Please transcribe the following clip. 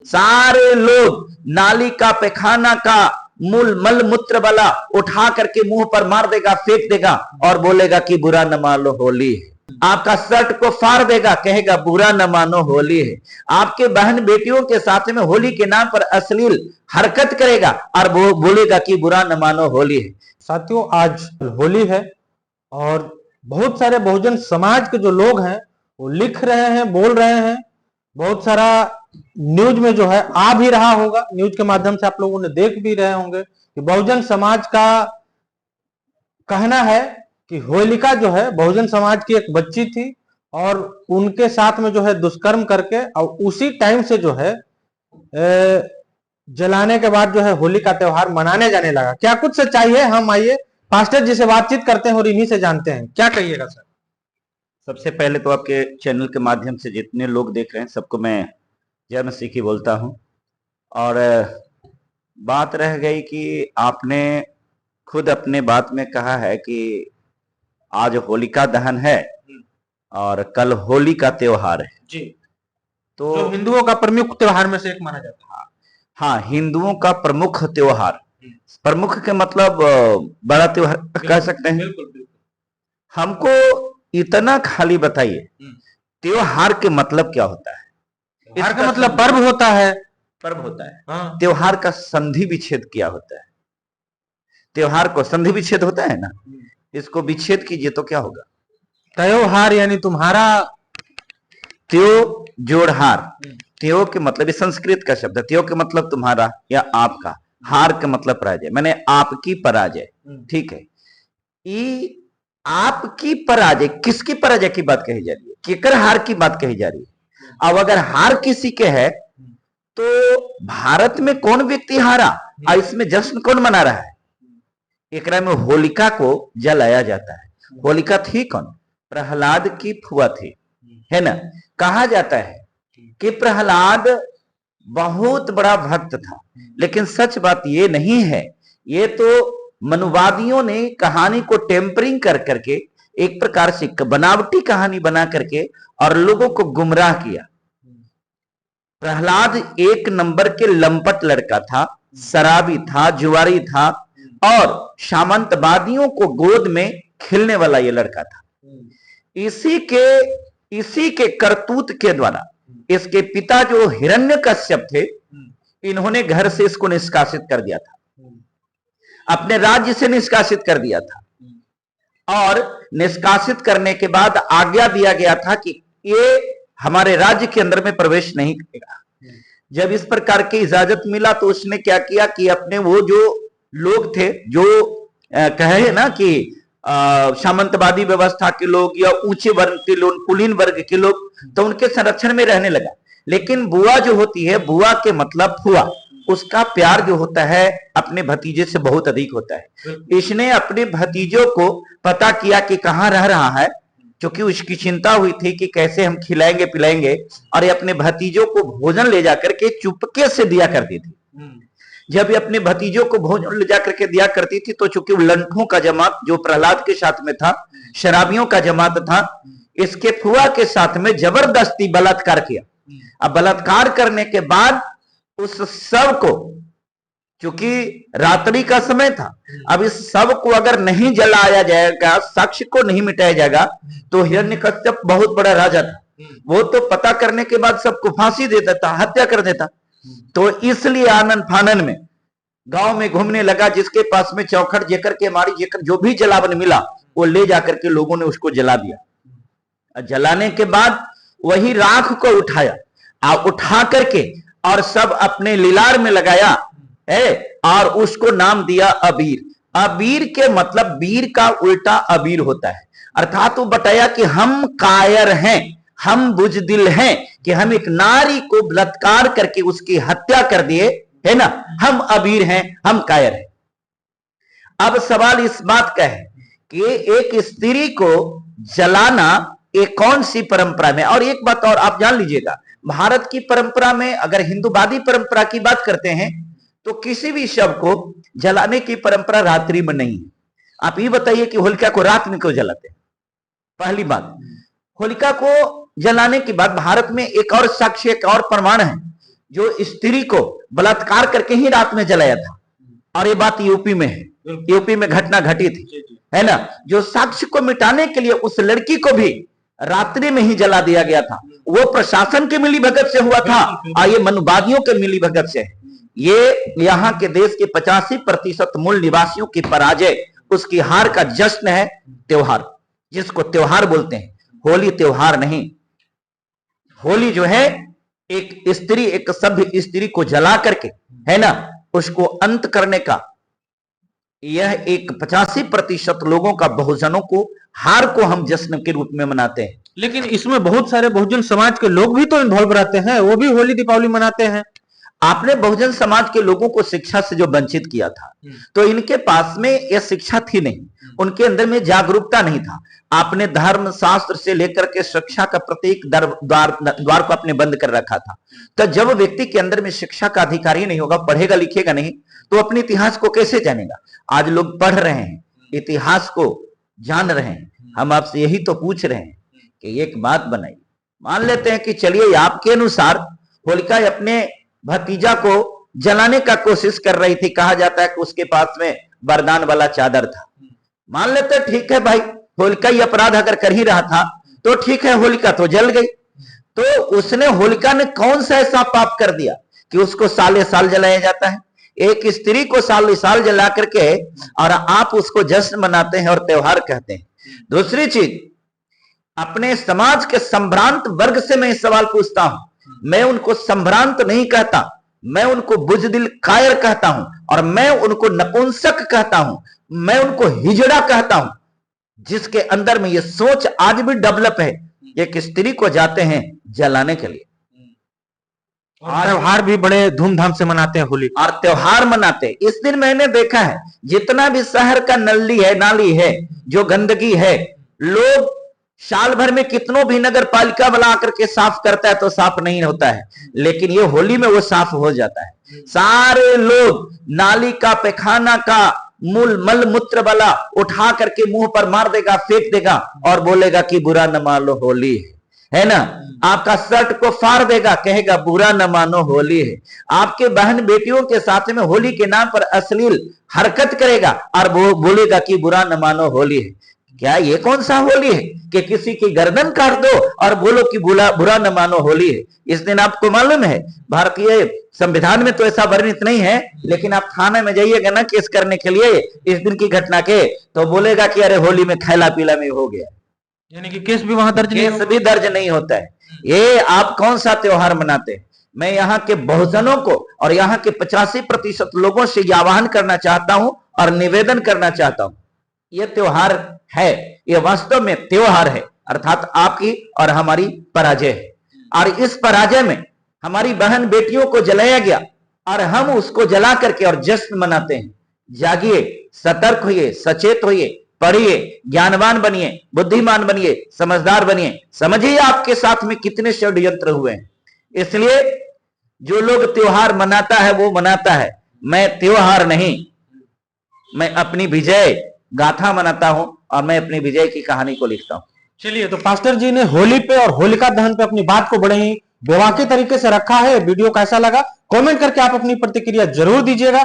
सारे लोग नाली का, पैखाना का, मल मूत्र वाला उठा करके मुंह पर मार देगा, फेंक देगा और बोलेगा कि बुरा न मानो होली है। आपका शर्ट को फाड़ देगा, कहेगा बुरा न मानो होली है। आपके बहन बेटियों के साथ में होली के नाम पर अश्लील हरकत करेगा और वो बोलेगा कि बुरा न मानो होली है। साथियों, आज होली है और बहुत सारे बहुजन समाज के जो लोग हैं वो लिख रहे हैं, बोल रहे हैं। बहुत सारा न्यूज में जो है आ भी रहा होगा, न्यूज के माध्यम से आप लोगों ने देख भी रहे होंगे कि बहुजन समाज का कहना है कि होलिका जो है बहुजन समाज की एक बच्ची थी और उनके साथ में जो है दुष्कर्म करके और उसी टाइम से जो है जलाने के बाद जो है होली का त्योहार मनाने जाने लगा। क्या कुछ सच्चाई है? हम आइए पास्टर जी से बातचीत करते हैं और इन्हीं से जानते हैं। क्या कहिएगा सर? सबसे पहले तो आपके चैनल के माध्यम से जितने लोग देख रहे हैं सबको मैं जय मसीह की बोलता हूं। और बात रह गई कि आपने खुद अपने बात में कहा है कि आज होलिका दहन है और कल होली का त्योहार है जी। तो जो हिंदुओं का प्रमुख त्योहार में से एक माना जाता है। हाँ, हिंदुओं का प्रमुख त्योहार, प्रमुख के मतलब बड़ा त्योहार कह सकते हैं। बिल्कुल बिल्कुल। हमको इतना खाली बताइए त्योहार के मतलब क्या होता है? त्योहार का मतलब पर्व होता है। पर्व होता है। हाँ। त्योहार का संधि विच्छेद क्या होता है? त्योहार को संधि विच्छेद होता है ना, इसको विच्छेद कीजिए तो क्या होगा? त्योहार यानी तुम्हारा। त्यो जोड़हार, त्यो के मतलब ये संस्कृत का शब्द है। त्यो के मतलब तुम्हारा या आपका, हार का मतलब पराजय, मैंने आपकी पराजय। ठीक है, ये आपकी पराजय, किसकी पराजय की बात कही जा रही है? केकर हार की बात कही जा रही है? अब अगर हार किसी के है तो भारत में कौन व्यक्ति हारा और इसमें जश्न कौन मना रहा है? एकरा में होलिका को जलाया जाता है। होलिका थी कौन? प्रहलाद की फुआ थी, है ना। कहा जाता है कि प्रहलाद बहुत बड़ा भक्त था, लेकिन सच बात ये नहीं है। ये तो मनुवादियों ने कहानी को टेम्परिंग कर करके एक प्रकार से बनावटी कहानी बना करके और लोगों को गुमराह किया। प्रहलाद एक नंबर के लंपट लड़का था, शराबी था, जुआरी था और सामंतवादियों को गोद में खिलने वाला ये लड़का था। इसी के करतूत के द्वारा इसके पिता जो हिरण्यकश्यप थे, इन्होंने घर से इसको निष्कासित कर दिया था, अपने राज्य से निष्कासित कर दिया था। और निष्कासित करने के बाद आज्ञा दिया गया था कि ये हमारे राज्य के अंदर में प्रवेश नहीं करेगा। जब इस प्रकार की इजाजत मिला तो उसने क्या किया कि अपने वो जो लोग थे, जो कहे ना कि सामंतवादी व्यवस्था के लोग या ऊंचे वर्ग के लोग, कुलीन वर्ग के लोग, तो उनके संरक्षण में रहने लगा। लेकिन बुआ जो होती है, बुआ के मतलब फुआ, उसका प्यार जो होता है अपने भतीजे से बहुत अधिक होता है। इसने अपने भतीजों को पता किया कि कहां रह रहा है, क्योंकि उसकी चिंता हुई थी कि कैसे हम खिलाएंगे पिलाएंगे, और ये अपने भतीजों को भोजन ले जाकर के चुपके से दिया करती थी। जब ये अपने भतीजों को भोजन ले जाकर के दिया करती थी तो चूंकि लंठों का जमात जो प्रहलाद के साथ में था, शराबियों का जमात था, इसके फुआ के साथ में जबरदस्ती बलात्कार किया। अब बलात्कार करने के बाद उस शव को, क्योंकि रात्रि का समय था, अब इस शव को अगर नहीं जलाया जाएगा, साक्ष्य को नहीं मिटाया जाएगा, तो हिरण्यकश्यप बहुत बड़ा राजा था, वो तो पता करने के बाद सबको फांसी दे देता, हत्या कर देता। तो इसलिए आनंद फानन में गांव में घूमने लगा, जिसके पास में चौखट जेकर के मारी, जेकर जो भी जलावन मिला वो ले जाकर के लोगों ने उसको जला दिया। जलाने के बाद वही राख को उठाया, उठा करके और सब अपने लीलार में लगाया है और उसको नाम दिया अबीर। अबीर के मतलब वीर का उल्टा अबीर होता है, अर्थात वो बताया कि हम कायर हैं, हम बुजदिल हैं कि हम एक नारी को बलात्कार करके उसकी हत्या कर दिए, है ना, हम अबीर हैं, हम कायर हैं। अब सवाल इस बात का है कि एक स्त्री को जलाना एक कौन सी परंपरा में? और एक बात और आप जान लीजिएगा, भारत की परंपरा में अगर हिंदूवादी परंपरा की बात करते हैं तो किसी भी शव को जलाने की परंपरा रात्रि में नहीं है। आप ये बताइए कि होलिका को रात में क्यों जलाते हैं? पहली बात, होलिका को जलाने के बाद भारत में एक और साक्ष्य, एक और प्रमाण है जो स्त्री को बलात्कार करके ही रात में जलाया था, और ये बात यूपी में है, यूपी में घटना घटी थी, है ना। जो साक्ष्य को मिटाने के लिए उस लड़की को भी रात्रि में ही जला दिया गया था, वो प्रशासन के मिलीभगत से हुआ था और ये मनुवादियों के मिलीभगत से है। ये यहाँ के देश के 85% मूल निवासियों की पराजय, उसकी हार का जश्न है त्योहार, जिसको त्योहार बोलते हैं, होली त्योहार नहीं। होली जो है एक स्त्री, एक सभ्य स्त्री को जला करके, है ना, उसको अंत करने का, यह एक 85% लोगों का, बहुजनों को, हार को हम जश्न के रूप में मनाते हैं। लेकिन इसमें बहुत सारे बहुजन समाज के लोग भी तो इन्वॉल्व रहते हैं, वो भी होली दीपावली मनाते हैं। आपने बहुजन समाज के लोगों को शिक्षा से जो वंचित किया था, तो इनके पास में यह शिक्षा थी नहीं, उनके अंदर में जागरूकता नहीं था। आपने धर्म शास्त्र से लेकर के शिक्षा का प्रत्येक द्वार को आपने बंद कर रखा था। तो जब व्यक्ति के अंदर में शिक्षा का अधिकार ही नहीं होगा, पढ़ेगा लिखेगा नहीं, तो अपने इतिहास को कैसे जानेगा। आज लोग पढ़ रहे हैं, इतिहास को जान रहे हैं, हम आपसे यही तो पूछ रहे हैं कि एक बात बनाइए। मान लेते हैं कि चलिए आपके अनुसार होलिका अपने भतीजा को जलाने का कोशिश कर रही थी, कहा जाता है कि उसके पास में वरदान वाला चादर था। मान लेते हैं ठीक है भाई, होलिका ये अपराध अगर कर ही रहा था तो ठीक है, होलिका तो जल गई, तो उसने, होलिका ने कौन सा ऐसा पाप कर दिया कि उसको साले साल जलाया जाता है। एक स्त्री को साल साल जला करके और आप उसको जश्न मनाते हैं और त्योहार कहते हैं। दूसरी चीज, अपने समाज के संभ्रांत वर्ग से मैं इस सवाल पूछता हूं, मैं उनको संभ्रांत नहीं कहता, मैं उनको बुजदिल कायर कहता हूं, और मैं उनको नपुंसक कहता हूं, मैं उनको हिजड़ा कहता हूं, जिसके अंदर में ये सोच आज भी डेवलप है। एक स्त्री को जाते हैं जलाने के लिए, और त्योहार भी बड़े धूमधाम से मनाते हैं होली, और त्योहार मनाते हैं। इस दिन मैंने देखा है, जितना भी शहर का नाली है, जो गंदगी है, लोग साल भर में कितनों भी नगर पालिका वाला आकर के साफ करता है तो साफ नहीं होता है, लेकिन ये होली में वो साफ हो जाता है। सारे लोग नाली का, पैखाना का, मल मूत्र वाला उठा करके मुंह पर मार देगा, फेंक देगा और बोलेगा कि बुरा न मानो होली है ना। आपका शर्ट को फाड़ देगा, कहेगा बुरा न मानो होली है। आपके बहन बेटियों के साथ में होली के नाम पर अश्लील हरकत करेगा और वो बोलेगा कि बुरा न मानो होली है। क्या ये कौन सा होली है कि किसी की गर्दन काट दो और बोलो कि बुरा न मानो होली है। इस दिन आपको मालूम है, भारतीय संविधान में तो ऐसा वर्णित नहीं है, लेकिन आप थाने में जाइएगा ना केस करने के लिए इस दिन की घटना के, तो बोलेगा कि अरे होली में खैला पीला में हो गया, यानी कि केस भी वहां दर्ज नहीं होता है। ये आप कौन सा त्योहार मनाते हैं। मैं यहाँ के बहुजनों को और यहाँ के 85% लोगों से ये आह्वान करना चाहता हूं और निवेदन करना चाहता हूं, ये त्योहार है, ये वास्तव में त्योहार है, अर्थात आपकी और हमारी पराजय है। और इस पराजय में हमारी बहन बेटियों को जलाया गया और हम उसको जला करके और जश्न मनाते हैं। जागिए, सतर्क होइए, सचेत होइए, पढ़िए, ज्ञानवान बनिए, बुद्धिमान बनिए, समझदार बनिए, समझिए आपके साथ में कितने षड्यंत्र हुए हैं। इसलिए जो लोग त्योहार मनाता है वो मनाता है, मैं त्योहार नहीं, मैं अपनी विजय गाथा मनाता हूं और मैं अपनी विजय की कहानी को लिखता हूं। चलिए, तो पास्टर जी ने होली पे और होलिका दहन पे अपनी बात को बड़े ही बेबाकी तरीके से रखा है। वीडियो कैसा लगा कमेंट करके आप अपनी प्रतिक्रिया जरूर दीजिएगा।